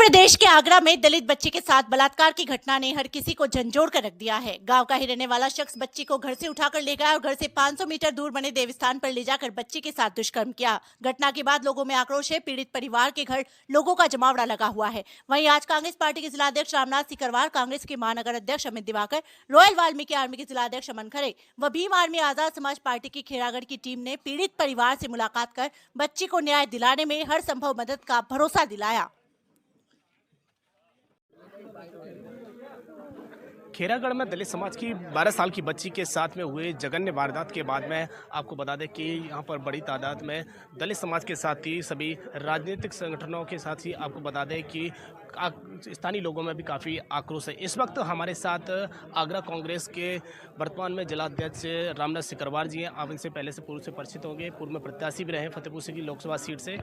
प्रदेश के आगरा में दलित बच्ची के साथ बलात्कार की घटना ने हर किसी को झंझोड़ कर रख दिया है। गांव का ही रहने वाला शख्स बच्ची को घर से उठाकर ले गया और घर से 500 मीटर दूर बने देवस्थान पर ले जाकर बच्ची के साथ दुष्कर्म किया। घटना के बाद लोगों में आक्रोश है। पीड़ित परिवार के घर लोगों का जमावड़ा लगा हुआ है। वहीं आज कांग्रेस पार्टी के जिलाध्यक्ष रामनाथ सिकरवार, कांग्रेस के महानगर अध्यक्ष अमित दिवाकर, रॉयल वाल्मीकि आर्मी के जिलाध्यक्ष अमन खरे व भीम आर्मी आजाद समाज पार्टी की खेरागढ़ की टीम ने पीड़ित परिवार से मुलाकात कर बच्ची को न्याय दिलाने में हर संभव मदद का भरोसा दिलाया। खेरागढ़ में दलित समाज की 12 साल की बच्ची के साथ में हुए जघन्य वारदात के बाद में आपको बता दें कि यहाँ पर बड़ी तादाद में दलित समाज के साथ ही सभी राजनीतिक संगठनों के साथ ही आपको बता दें कि स्थानीय लोगों में भी काफ़ी आक्रोश है। इस वक्त हमारे साथ आगरा कांग्रेस के वर्तमान में जिलाध्यक्ष रामनाथ सिकरवार जी हैं। आप इनसे पहले से पूर्व से परिचित होंगे, पूर्व में प्रत्याशी भी रहे फतेहपुर सीकरी लोकसभा सीट से।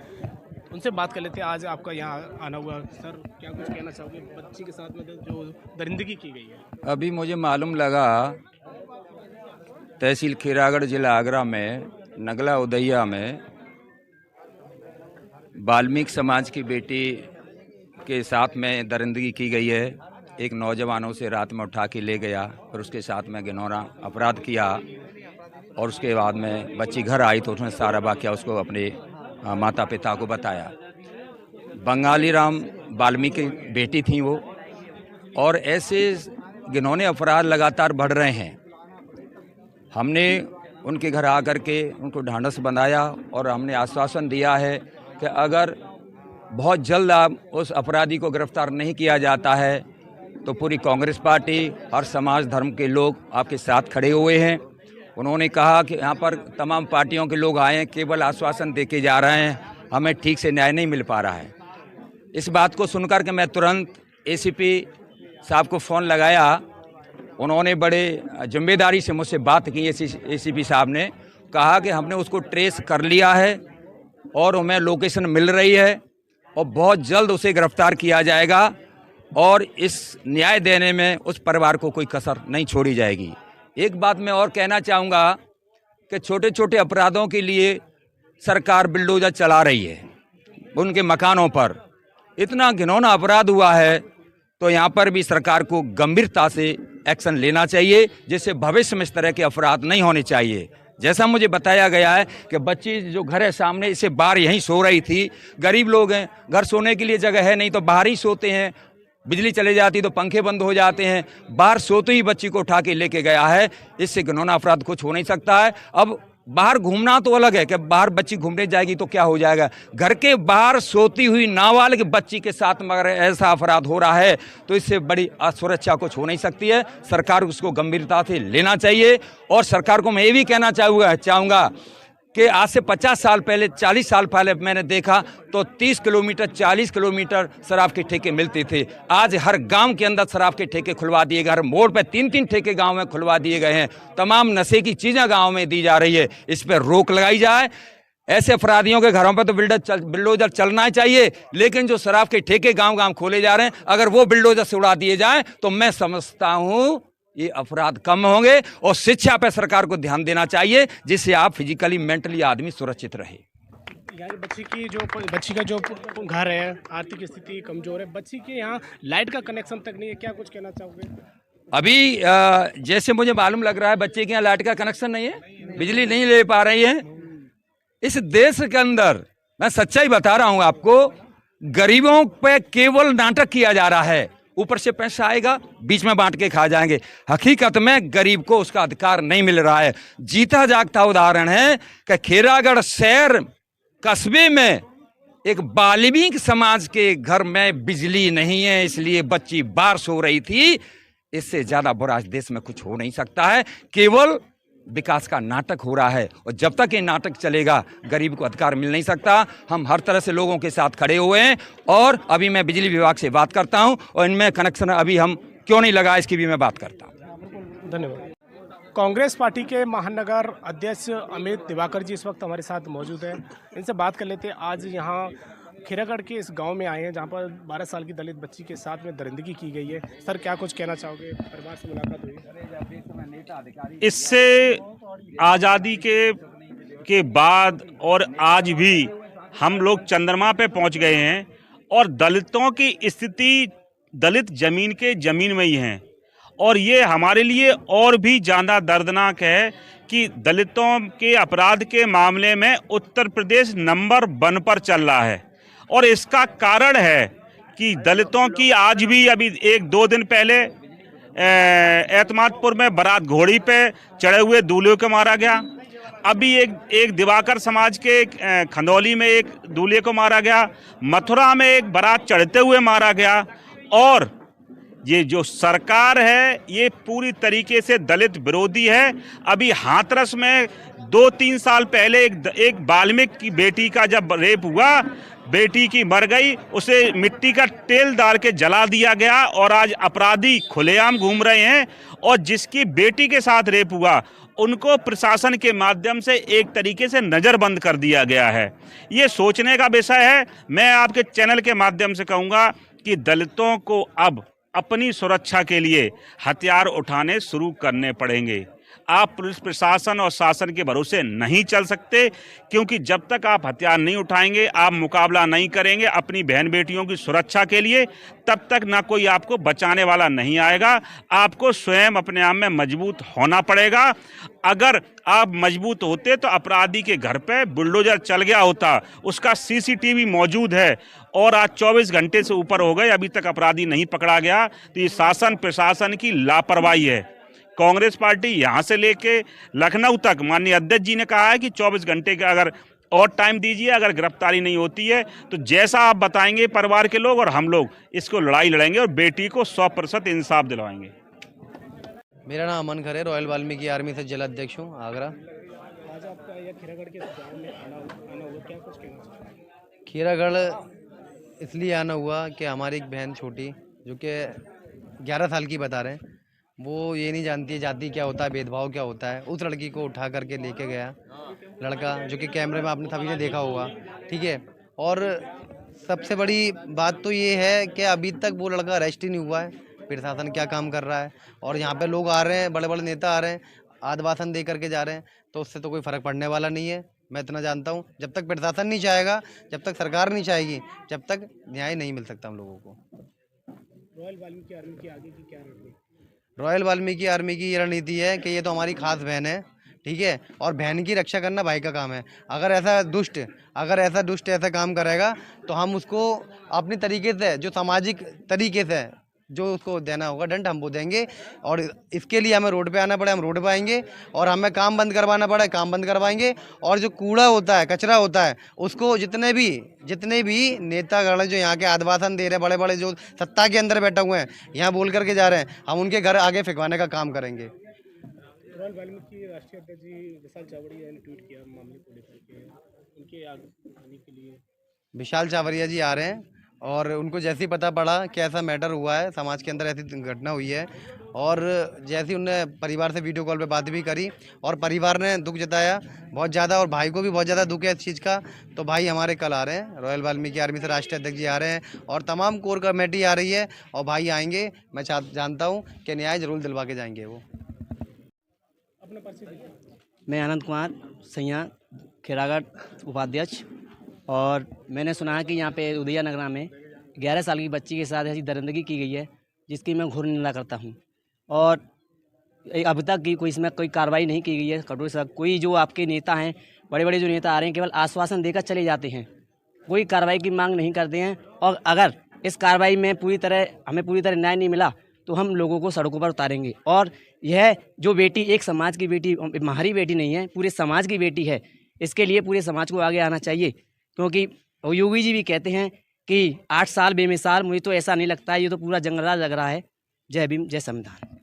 उनसे बात कर लेते हैं। आज आपका यहाँ आना हुआ, सर क्या कुछ कहना चाहोगे बच्ची के साथ में जो दरिंदगी की गई है? अभी मुझे मालूम लगा तहसील खेरागढ़ जिला आगरा में नगला उदैया में वाल्मीकि समाज की बेटी के साथ में दरिंदगी की गई है। एक नौजवानों से रात में उठा के ले गया और उसके साथ में घिनौना अपराध किया और उसके बाद में बच्ची घर आई तो उसने सारा वाकया उसको अपने माता पिता को बताया। बंगाली राम वाल्मीकि बेटी थी वो, और ऐसे घिनौने अपराध लगातार बढ़ रहे हैं। हमने उनके घर आकर के उनको ढांढस बंधाया और हमने आश्वासन दिया है कि अगर बहुत जल्द आप उस अपराधी को गिरफ्तार नहीं किया जाता है तो पूरी कांग्रेस पार्टी, हर समाज धर्म के लोग आपके साथ खड़े हुए हैं। उन्होंने कहा कि यहाँ पर तमाम पार्टियों के लोग आए हैं, केवल आश्वासन देके जा रहे हैं, हमें ठीक से न्याय नहीं मिल पा रहा है। इस बात को सुनकर के मैं तुरंत एसीपी साहब को फ़ोन लगाया। उन्होंने बड़े जिम्मेदारी से मुझसे बात की। एसीपी साहब ने कहा कि हमने उसको ट्रेस कर लिया है और हमें लोकेशन मिल रही है और बहुत जल्द उसे गिरफ्तार किया जाएगा और इस न्याय देने में उस परिवार को कोई कसर नहीं छोड़ी जाएगी। एक बात मैं और कहना चाहूँगा कि छोटे छोटे अपराधों के लिए सरकार बिल्डोजर चला रही है उनके मकानों पर। इतना घिनौना अपराध हुआ है तो यहाँ पर भी सरकार को गंभीरता से एक्शन लेना चाहिए, जिससे भविष्य में इस तरह के अपराध नहीं होने चाहिए। जैसा मुझे बताया गया है कि बच्ची जो घर है सामने, इसे बाहर यहीं सो रही थी। गरीब लोग हैं, घर सोने के लिए जगह है नहीं तो बाहर ही सोते हैं। बिजली चले जाती तो पंखे बंद हो जाते हैं। बाहर सोते ही बच्ची को उठा के लेके गया है। इससे घिनौना अपराध कुछ हो नहीं सकता है। अब बाहर घूमना तो अलग है कि बाहर बच्ची घूमने जाएगी तो क्या हो जाएगा, घर के बाहर सोती हुई नाबालिग बच्ची के साथ मगर ऐसा अपराध हो रहा है तो इससे बड़ी असुरक्षा कुछ हो नहीं सकती है। सरकार उसको गंभीरता से लेना चाहिए। और सरकार को मैं ये भी कहना चाहूँगा कि आज से 50 साल पहले, 40 साल पहले मैंने देखा तो 30 किलोमीटर 40 किलोमीटर शराब के ठेके मिलते थे। आज हर गांव के अंदर शराब के ठेके खुलवा दिए गए। हर मोड़ पे 3-3 ठेके गांव में खुलवा दिए गए हैं। तमाम नशे की चीज़ें गांव में दी जा रही है। इस पर रोक लगाई जाए। ऐसे अपराधियों के घरों पर तो बिल्डोजर चलना ही चाहिए, लेकिन जो शराब के ठेके गाँव खोले जा रहे हैं, अगर वो बिल्डोजर से उड़ा दिए जाएँ तो मैं समझता हूँ ये अपराध कम होंगे। और शिक्षा पर सरकार को ध्यान देना चाहिए, जिससे आप फिजिकली मेंटली आदमी सुरक्षित रहे। यानी बच्ची का जो घर है, आर्थिक स्थिति कमजोर है, बच्ची के यहाँ लाइट का कनेक्शन तक नहीं है, क्या कुछ कहना चाहोगे? अभी जैसे मुझे मालूम लग रहा है बच्चे के यहाँ लाइट का कनेक्शन नहीं है, बिजली नहीं ले पा रही है। इस देश के अंदर मैं सच्चाई बता रहा हूँ आपको, गरीबों पे केवल नाटक किया जा रहा है। ऊपर से पैसा आएगा, बीच में बांट के खा जाएंगे। हकीकत में गरीब को उसका अधिकार नहीं मिल रहा है। जीता जागता उदाहरण है कि खेरागढ़ शहर कस्बे में एक वाल्मीकि समाज के घर में बिजली नहीं है, इसलिए बच्ची बाहर सो रही थी। इससे ज्यादा बुरा इस देश में कुछ हो नहीं सकता है। केवल विकास का नाटक हो रहा है और जब तक ये नाटक चलेगा गरीब को अधिकार मिल नहीं सकता। हम हर तरह से लोगों के साथ खड़े हुए हैं और अभी मैं बिजली विभाग से बात करता हूं और इनमें कनेक्शन अभी हम क्यों नहीं लगा इसकी भी मैं बात करता हूं। धन्यवाद। कांग्रेस पार्टी के महानगर अध्यक्ष अमित दिवाकर जी इस वक्त हमारे साथ मौजूद हैं। इनसे बात कर लेते हैं। आज यहाँ खेरागढ़ के इस गांव में आए हैं जहां पर 12 साल की दलित बच्ची के साथ में दरिंदगी की गई है। सर क्या कुछ कहना चाहोगे? परिवार से मुलाकात हुई? इससे आज़ादी के बाद और आज भी हम लोग चंद्रमा पे पहुंच गए हैं और दलितों की स्थिति दलित जमीन के जमीन में ही है। और ये हमारे लिए और भी ज़्यादा दर्दनाक है कि दलितों के अपराध के मामले में उत्तर प्रदेश नंबर 1 पर चल रहा है। और इसका कारण है कि दलितों की आज भी अभी 1-2 दिन पहले एतमादपुर में बारात घोड़ी पे चढ़े हुए दूल्हे को मारा गया। अभी एक दिवाकर समाज के खंदौली में एक दूल्हे को मारा गया। मथुरा में एक बारात चढ़ते हुए मारा गया। और ये जो सरकार है ये पूरी तरीके से दलित विरोधी है। अभी हाथरस में 2-3 साल पहले एक वाल्मीकि की बेटी का जब रेप हुआ, बेटी की मर गई, उसे मिट्टी का तेल डाल के जला दिया गया और आज अपराधी खुलेआम घूम रहे हैं। और जिसकी बेटी के साथ रेप हुआ उनको प्रशासन के माध्यम से एक तरीके से नज़रबंद कर दिया गया है। ये सोचने का विषय है। मैं आपके चैनल के माध्यम से कहूँगा कि दलितों को अब अपनी सुरक्षा के लिए हथियार उठाने शुरू करने पड़ेंगे। आप पुलिस प्रशासन और शासन के भरोसे नहीं चल सकते, क्योंकि जब तक आप हथियार नहीं उठाएंगे, आप मुकाबला नहीं करेंगे अपनी बहन बेटियों की सुरक्षा के लिए, तब तक ना कोई आपको बचाने वाला नहीं आएगा। आपको स्वयं अपने आप में मजबूत होना पड़ेगा। अगर आप मजबूत होते तो अपराधी के घर पे बुलडोजर चल गया होता, उसका सीसीटीवी मौजूद है और आज 24 घंटे से ऊपर हो गए, अभी तक अपराधी नहीं पकड़ा गया। तो ये शासन प्रशासन की लापरवाही है। कांग्रेस पार्टी यहाँ से लेके लखनऊ तक माननीय अध्यक्ष जी ने कहा है कि 24 घंटे का अगर और टाइम दीजिए, अगर गिरफ्तारी नहीं होती है तो जैसा आप बताएंगे परिवार के लोग और हम लोग इसको लड़ाई लड़ेंगे और बेटी को 100% इंसाफ दिलवाएंगे। मेरा नाम अमन खरे, रॉयल वाल्मीकि आर्मी से जिला अध्यक्ष हूँ, आगरा। आज आपका यह खीरागढ़ के गाँव में आना हुआ, क्या कुछ कहना चाहिए? खीरागढ़ इसलिए आना हुआ कि हमारी एक बहन छोटी जो कि 11 साल की बता रहे हैं, वो ये नहीं जानती है जाति क्या होता है, भेदभाव क्या होता है। उस लड़की को उठा करके लेके गया लड़का, जो कि कैमरे में आपने सभी ने देखा होगा, ठीक है। और सबसे बड़ी बात तो ये है कि अभी तक वो लड़का अरेस्ट ही नहीं हुआ है। प्रशासन क्या काम कर रहा है? और यहाँ पे लोग आ रहे हैं, बड़े बड़े नेता आ रहे हैं, आश्वासन दे करके जा रहे हैं, तो उससे तो कोई फ़र्क पड़ने वाला नहीं है। मैं इतना जानता हूँ, जब तक प्रशासन नहीं चाहेगा, जब तक सरकार नहीं चाहेगी, जब तक न्याय नहीं मिल सकता हम लोगों को। रॉयल वाल्मीकि आर्मी की आगे की क्या रणनीति? रॉयल वाल्मीकि आर्मी की ये रणनीति है कि ये तो हमारी खास बहन है, ठीक है, और बहन की रक्षा करना भाई का काम है। अगर ऐसा दुष्ट ऐसा काम करेगा तो हम उसको अपने तरीके से, जो सामाजिक तरीके से जो उसको देना होगा दंड, हम वो देंगे। और इसके लिए हमें रोड पे आना पड़े, हम रोड पे आएंगे, और हमें काम बंद करवाना पड़े, काम बंद करवाएंगे। और जो कूड़ा होता है, कचरा होता है, उसको जितने भी नेतागण जो यहाँ के आश्वासन दे रहे हैं, बड़े बड़े जो सत्ता के अंदर बैठे हुए हैं, यहाँ बोल करके जा रहे हैं, हम उनके घर आगे फेंकवाने का काम करेंगे। रॉयल वाल्मीकि राष्ट्रीय अध्यक्ष जी विशाल चावड़िया ने ट्वीट किया मामले को लेकर के, उनके आगे के लिए विशाल चावरिया जी आ रहे हैं, और उनको जैसे ही पता पड़ा कि ऐसा मैटर हुआ है, समाज के अंदर ऐसी घटना हुई है, और जैसे ही उनने परिवार से वीडियो कॉल पे बात भी करी, और परिवार ने दुख जताया बहुत ज़्यादा, और भाई को भी बहुत ज़्यादा दुख है इस चीज़ का। तो भाई हमारे कल आ रहे हैं, रॉयल वाल्मीकि आर्मी से राष्ट्रीय अध्यक्ष जी आ रहे हैं, और तमाम कोर कमेटी आ रही है, और भाई आएंगे। मैं जानता हूँ कि न्याय जरूर दिलवा के जाएंगे वो। अपना परिचय। मैं आनंद कुमार सैया, खीरागढ़ उपाध्यक्ष। और मैंने सुना है कि यहाँ पे उदया नगरा में 11 साल की बच्ची के साथ ऐसी दरिंदगी की गई है, जिसकी मैं घोर निंदा करता हूँ। और अभी तक की इसमें कोई कार्रवाई नहीं की गई है। कठोर से कोई जो आपके नेता हैं, बड़े बड़े जो नेता आ रहे हैं, केवल आश्वासन देकर चले जाते हैं, कोई कार्रवाई की मांग नहीं करते हैं। और अगर इस कार्रवाई में हमें पूरी तरह न्याय नहीं मिला तो हम लोगों को सड़कों पर उतारेंगे। और यह जो बेटी एक समाज की बेटी, हमारी बेटी नहीं है, पूरे समाज की बेटी है। इसके लिए पूरे समाज को आगे आना चाहिए, क्योंकि योगी जी भी कहते हैं कि 8 साल बेमिसाल। मुझे तो ऐसा नहीं लगता है, ये तो पूरा जंगलराज लग रहा है। जय भीम, जय संविधान।